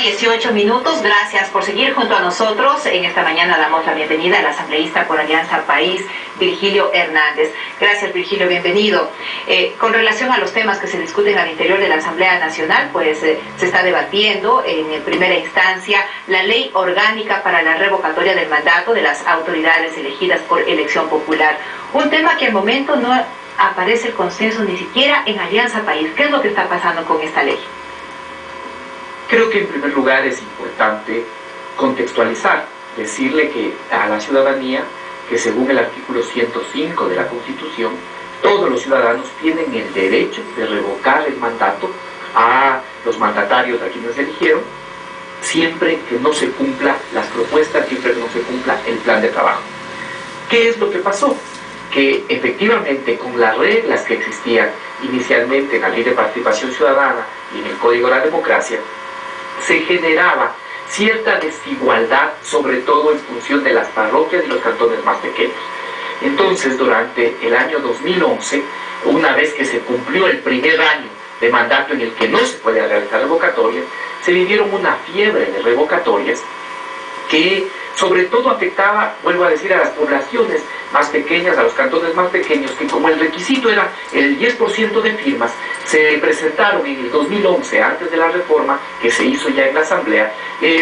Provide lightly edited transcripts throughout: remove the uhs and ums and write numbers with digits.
18 minutos. Gracias por seguir junto a nosotros. En esta mañana damos la bienvenida al asambleísta por Alianza País, Virgilio Hernández. Gracias, Virgilio, bienvenido. Con relación a los temas que se discuten al interior de la Asamblea Nacional, pues se está debatiendo en primera instancia la ley orgánica para la revocatoria del mandato de las autoridades elegidas por elección popular. Un tema que al momento no aparece el consenso ni siquiera en Alianza País. ¿Qué es lo que está pasando con esta ley? Creo que en primer lugar es importante contextualizar, decirle que a la ciudadanía que según el artículo 105 de la Constitución, todos los ciudadanos tienen el derecho de revocar el mandato a los mandatarios a quienes eligieron, siempre que no se cumpla las propuestas, siempre que no se cumpla el plan de trabajo. ¿Qué es lo que pasó? Que efectivamente con las reglas que existían inicialmente en la Ley de Participación Ciudadana y en el Código de la Democracia, se generaba cierta desigualdad, sobre todo en función de las parroquias y los cantones más pequeños. Entonces, durante el año 2011, una vez que se cumplió el primer año de mandato en el que no se podía realizar revocatorias, se vivieron una fiebre de revocatorias que sobre todo afectaba, vuelvo a decir, a las poblaciones más pequeñas, a los cantones más pequeños, que como el requisito era el 10% de firmas, se presentaron en el 2011, antes de la reforma que se hizo ya en la Asamblea,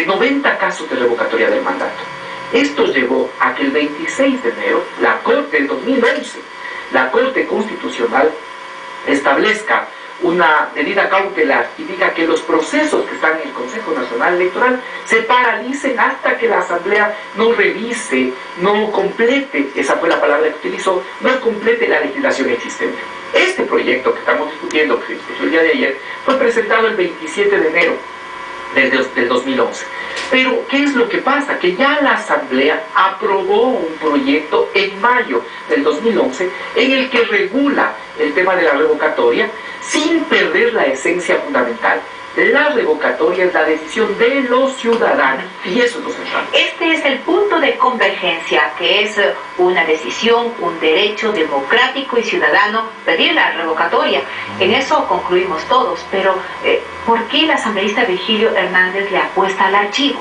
90 casos de revocatoria del mandato. Esto llevó a que el 26 de enero, la Corte, del 2011, la Corte Constitucional establezca una medida cautelar y diga que los procesos que están en el Consejo Nacional Electoral se paralicen hasta que la Asamblea no revise, no complete, esa fue la palabra que utilizó, no complete la legislación existente. Este proyecto que estamos discutiendo, que se discutió el día de ayer, fue presentado el 27 de enero del 2011. Pero, ¿qué es lo que pasa? Que ya la Asamblea aprobó un proyecto en mayo del 2011 en el que regula el tema de la revocatoria sin perder la esencia fundamental. La revocatoria es la decisión de los ciudadanos y eso es lo central. Este es el punto de convergencia, que es una decisión, un derecho democrático y ciudadano pedir la revocatoria. En eso concluimos todos, pero ¿por qué el asambleísta Virgilio Hernández le apuesta al archivo?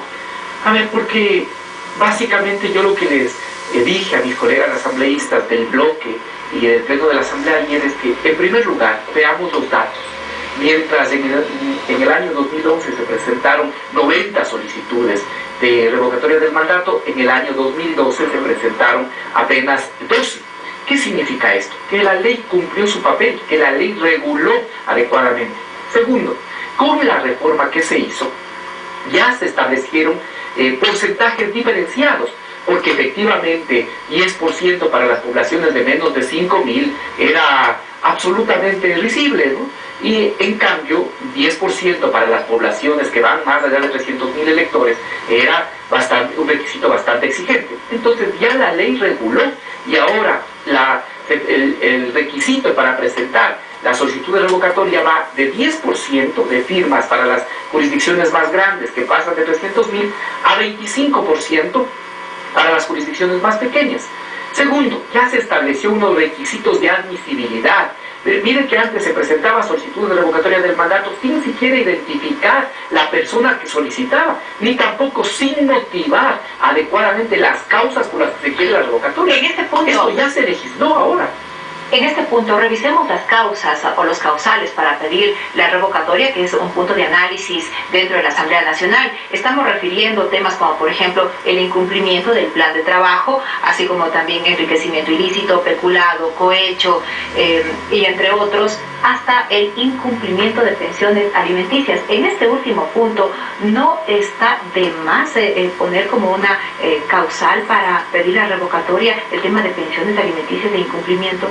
A ver, porque básicamente yo lo que les dije a mis colegas asambleístas del bloque y del pleno de la Asamblea ayer es que, en primer lugar, veamos los datos. Mientras en el año 2011 se presentaron 90 solicitudes de revocatoria del mandato, en el año 2012 se presentaron apenas 12. ¿Qué significa esto? Que la ley cumplió su papel, que la ley reguló adecuadamente. Segundo, con la reforma que se hizo, ya se establecieron porcentajes diferenciados, porque efectivamente 10% para las poblaciones de menos de 5.000 era absolutamente risible, ¿no? Y en cambio 10% para las poblaciones que van más allá de 300.000 electores era un requisito bastante exigente. Entonces ya la ley reguló y ahora el requisito para presentar la solicitud de revocatoria va de 10% de firmas para las jurisdicciones más grandes que pasan de 300.000 a 25% para las jurisdicciones más pequeñas. Segundo, ya se estableció unos requisitos de admisibilidad. Miren que antes se presentaba solicitud de revocatoria del mandato sin siquiera identificar la persona que solicitaba, ni tampoco sin motivar adecuadamente las causas por las que se quiere la revocatoria. En este punto, esto ya se legisló ahora. En este punto, revisemos las causas o los causales para pedir la revocatoria, que es un punto de análisis dentro de la Asamblea Nacional. Estamos refiriendo temas como, por ejemplo, el incumplimiento del plan de trabajo, así como también enriquecimiento ilícito, peculado, cohecho, y entre otros, hasta el incumplimiento de pensiones alimenticias. En este último punto, ¿no está de más poner como una causal para pedir la revocatoria el tema de pensiones alimenticias de incumplimiento?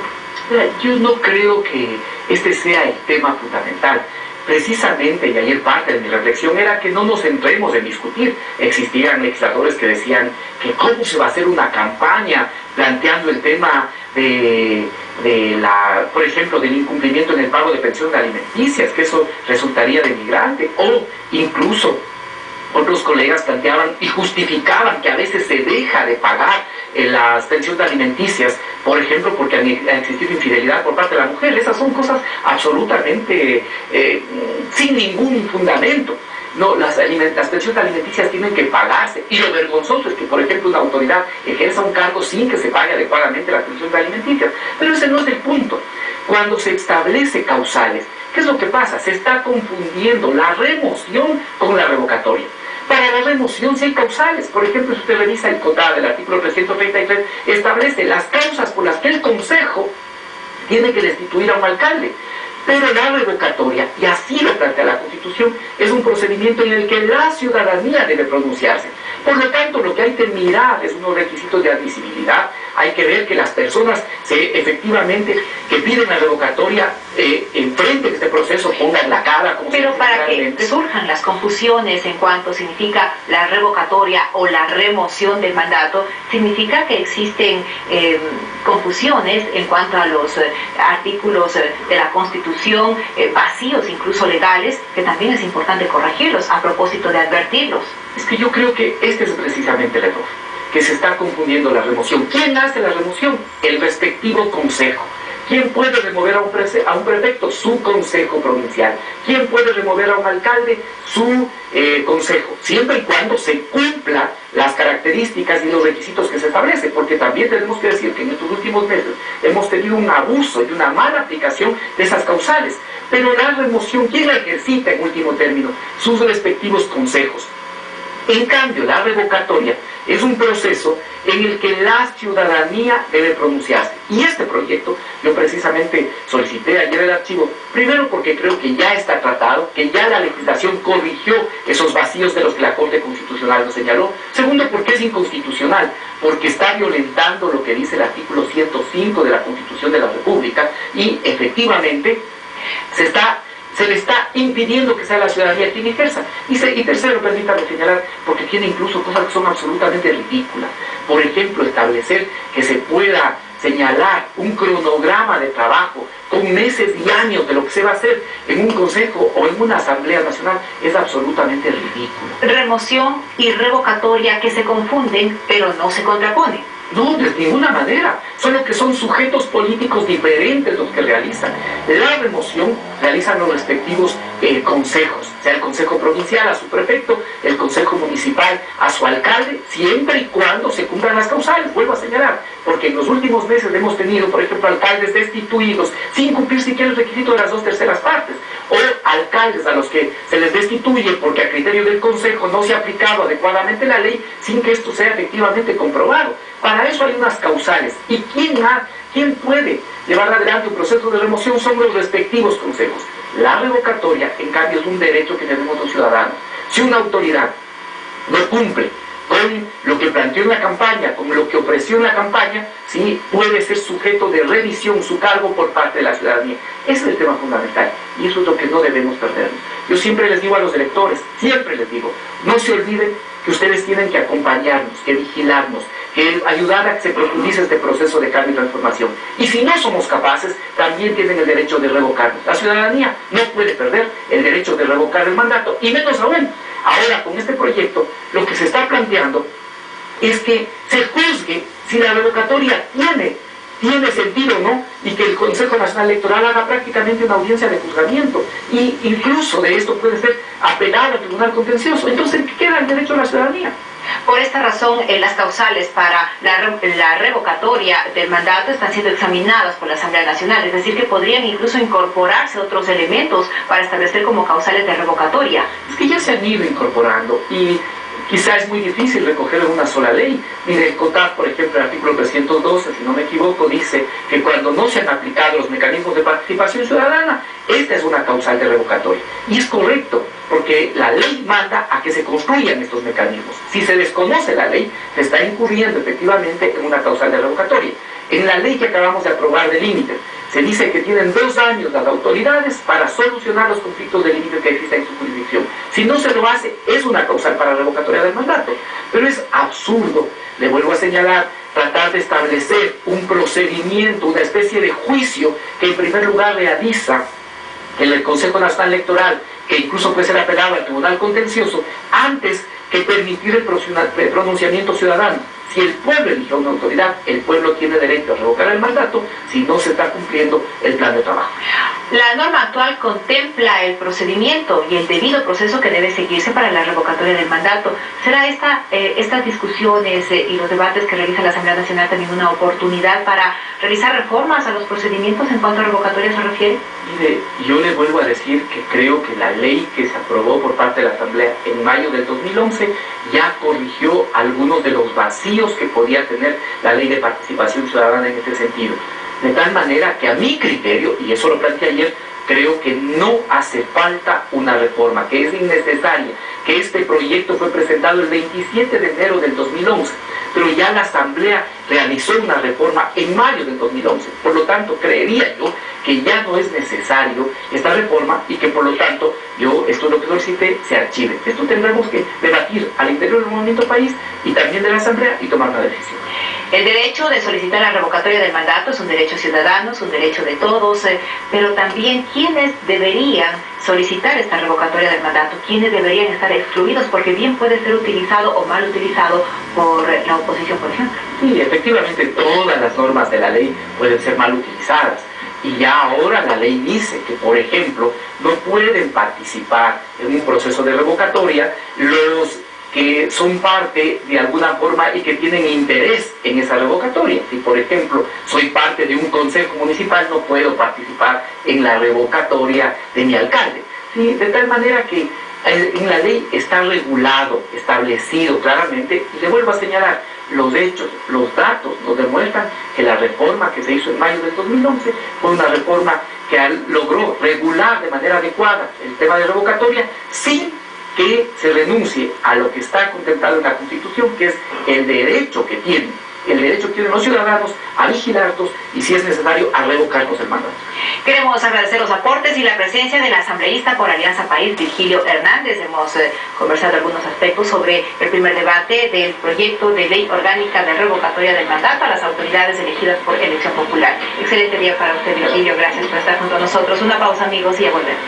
Yo no creo que este sea el tema fundamental. Precisamente, y ayer parte de mi reflexión era que no nos centremos en discutir. Existían legisladores que decían que cómo se va a hacer una campaña planteando el tema por ejemplo, del incumplimiento en el pago de pensiones alimenticias, que eso resultaría de migrante, o incluso otros colegas planteaban y justificaban que a veces se deja de pagar las pensiones alimenticias por ejemplo, porque ha existido infidelidad por parte de la mujer. Esas son cosas absolutamente sin ningún fundamento. No, las pensiones alimenticias tienen que pagarse, y lo vergonzoso es que, por ejemplo, una autoridad ejerza un cargo sin que se pague adecuadamente las pensiones alimenticias. Pero ese no es el punto. Cuando se establece causales, ¿qué es lo que pasa? Se está confundiendo la remoción con la revocatoria. Para la remoción sí hay causales. Por ejemplo, si usted revisa el COTAD, el artículo 333, establece las causas por las que el Consejo tiene que destituir a un alcalde. Pero la revocatoria, y así lo plantea la Constitución, es un procedimiento en el que la ciudadanía debe pronunciarse. Por lo tanto, lo que hay que mirar es unos requisitos de admisibilidad. Hay que ver que las personas efectivamente que piden la revocatoria enfrenten este proceso, pongan la cara. Pero para que surjan las confusiones en cuanto significa la revocatoria o la remoción del mandato, significa que existen confusiones en cuanto a los artículos de la Constitución, vacíos incluso legales, que también es importante corregirlos a propósito de advertirlos. Es que yo creo que este es precisamente el error, que se está confundiendo la remoción. ¿Quién hace la remoción? El respectivo consejo. ¿Quién puede remover a un prefecto? Su consejo provincial. ¿Quién puede remover a un alcalde? Su consejo. Siempre y cuando se cumplan las características y los requisitos que se establecen, porque también tenemos que decir que en estos últimos meses hemos tenido un abuso y una mala aplicación de esas causales. Pero la remoción, ¿quién la ejercita en último término? Sus respectivos consejos. En cambio, la revocatoria es un proceso en el que la ciudadanía debe pronunciarse. Y este proyecto, yo precisamente solicité ayer el archivo, primero porque creo que ya está tratado, que ya la legislación corrigió esos vacíos de los que la Corte Constitucional lo señaló. Segundo, porque es inconstitucional, porque está violentando lo que dice el artículo 105 de la Constitución de la República, y efectivamente se le está impidiendo que sea la ciudadanía quien ejerza. Y tercero, permítame señalar, porque tiene incluso cosas que son absolutamente ridículas. Por ejemplo, establecer que se pueda señalar un cronograma de trabajo con meses y años de lo que se va a hacer en un consejo o en una asamblea nacional es absolutamente ridículo. Remoción y revocatoria que se confunden, pero no se contraponen. No, de ninguna manera. Solo que son sujetos políticos diferentes los que realizan. La remoción realizan los respectivos consejos, sea el consejo provincial a su prefecto, el consejo municipal a su alcalde, siempre y cuando se cumplan las causales, vuelvo a señalar, porque en los últimos meses hemos tenido, por ejemplo, alcaldes destituidos sin cumplir siquiera el requisito de las 2/3 partes, o alcaldes a los que se les destituye porque a criterio del consejo no se ha aplicado adecuadamente la ley sin que esto sea efectivamente comprobado. Para eso hay unas causales. ¿Y quién puede llevar adelante un proceso de remoción? Son los respectivos consejos. La revocatoria, en cambio, es un derecho que tenemos los ciudadanos. Si una autoridad no cumple con lo que planteó en la campaña, con lo que ofreció en la campaña, sí puede ser sujeto de revisión su cargo por parte de la ciudadanía. Ese es el tema fundamental, y eso es lo que no debemos perdernos. Yo siempre les digo a los electores, siempre les digo, no se olviden que ustedes tienen que acompañarnos, que vigilarnos, que ayudar a que se profundice este proceso de cambio y transformación. Y si no somos capaces, también tienen el derecho de revocarnos. La ciudadanía no puede perder el derecho de revocar el mandato, y menos aún. Ahora, con este proyecto, lo que se está planteando es que se juzgue si la revocatoria tiene sentido o no, y que el Consejo Nacional Electoral haga prácticamente una audiencia de juzgamiento, y incluso de esto puede ser apelado al Tribunal Contencioso. Entonces, ¿qué queda el derecho de la ciudadanía? Por esta razón, las causales para la revocatoria del mandato están siendo examinadas por la Asamblea Nacional, es decir, que podrían incluso incorporarse otros elementos para establecer como causales de revocatoria. Es que ya se han ido incorporando, y quizá es muy difícil recoger en una sola ley. Mire, el COTAD, por ejemplo, el artículo 312, si no me equivoco, dice que cuando no se han aplicado los mecanismos de participación ciudadana, esta es una causal de revocatoria. Y es correcto, porque la ley manda a que se construyan estos mecanismos. Si se desconoce la ley, se está incurriendo efectivamente en una causal de revocatoria. En la ley que acabamos de aprobar de límites, se dice que tienen 2 años las autoridades para solucionar los conflictos de límites que existen en su jurisdicción. Si no se lo hace, es una causal para revocatoria del mandato. Pero es absurdo, le vuelvo a señalar, tratar de establecer un procedimiento, una especie de juicio que en primer lugar realiza el Consejo Nacional Electoral, que incluso puede ser apelado al Tribunal Contencioso, antes que permitir el pronunciamiento ciudadano. Si el pueblo elige a una autoridad, el pueblo tiene derecho a revocar el mandato si no se está cumpliendo el plan de trabajo. La norma actual contempla el procedimiento y el debido proceso que debe seguirse para la revocatoria del mandato. ¿Será estas discusiones y los debates que realiza la Asamblea Nacional también una oportunidad para realizar reformas a los procedimientos en cuanto a revocatoria se refiere? Mire, yo le vuelvo a decir que creo que la ley que se aprobó por parte de la Asamblea en mayo del 2011 ya corrigió algunos de los vacíos que podía tener la ley de participación ciudadana en este sentido. De tal manera que a mi criterio, y eso lo planteé ayer, creo que no hace falta una reforma, que es innecesaria, que este proyecto fue presentado el 27 de enero del 2011, pero ya la Asamblea realizó una reforma en mayo del 2011. Por lo tanto, creería yo que ya no es necesario esta reforma y que por lo tanto, esto es lo que solicité, se archive. Esto tendremos que debatir al interior del movimiento país y también de la Asamblea y tomar una decisión. El derecho de solicitar la revocatoria del mandato es un derecho ciudadano, es un derecho de todos, pero también ¿quiénes deberían solicitar esta revocatoria del mandato? ¿Quiénes deberían estar excluidos? Porque bien puede ser utilizado o mal utilizado por la oposición, por ejemplo. Sí, efectivamente todas las normas de la ley pueden ser mal utilizadas. Y ya ahora la ley dice que, por ejemplo, no pueden participar en un proceso de revocatoria los que son parte de alguna forma y que tienen interés en esa revocatoria. Si, por ejemplo, soy parte de un consejo municipal, no puedo participar en la revocatoria de mi alcalde. ¿Sí? De tal manera que en la ley está regulado, establecido claramente, y le vuelvo a señalar, los hechos, los datos nos demuestran que la reforma que se hizo en mayo del 2011 fue una reforma que logró regular de manera adecuada el tema de revocatoria sin que se renuncie a lo que está contemplado en la Constitución, que es el derecho que tienen los ciudadanos a vigilarlos y, si es necesario, a revocarnos el mandato. Queremos agradecer los aportes y la presencia del asambleísta por Alianza País, Virgilio Hernández. Hemos conversado algunos aspectos sobre el primer debate del proyecto de ley orgánica de revocatoria del mandato a las autoridades elegidas por elección popular. Excelente día para usted, Virgilio. Gracias por estar junto a nosotros. Una pausa, amigos, y ya volvemos.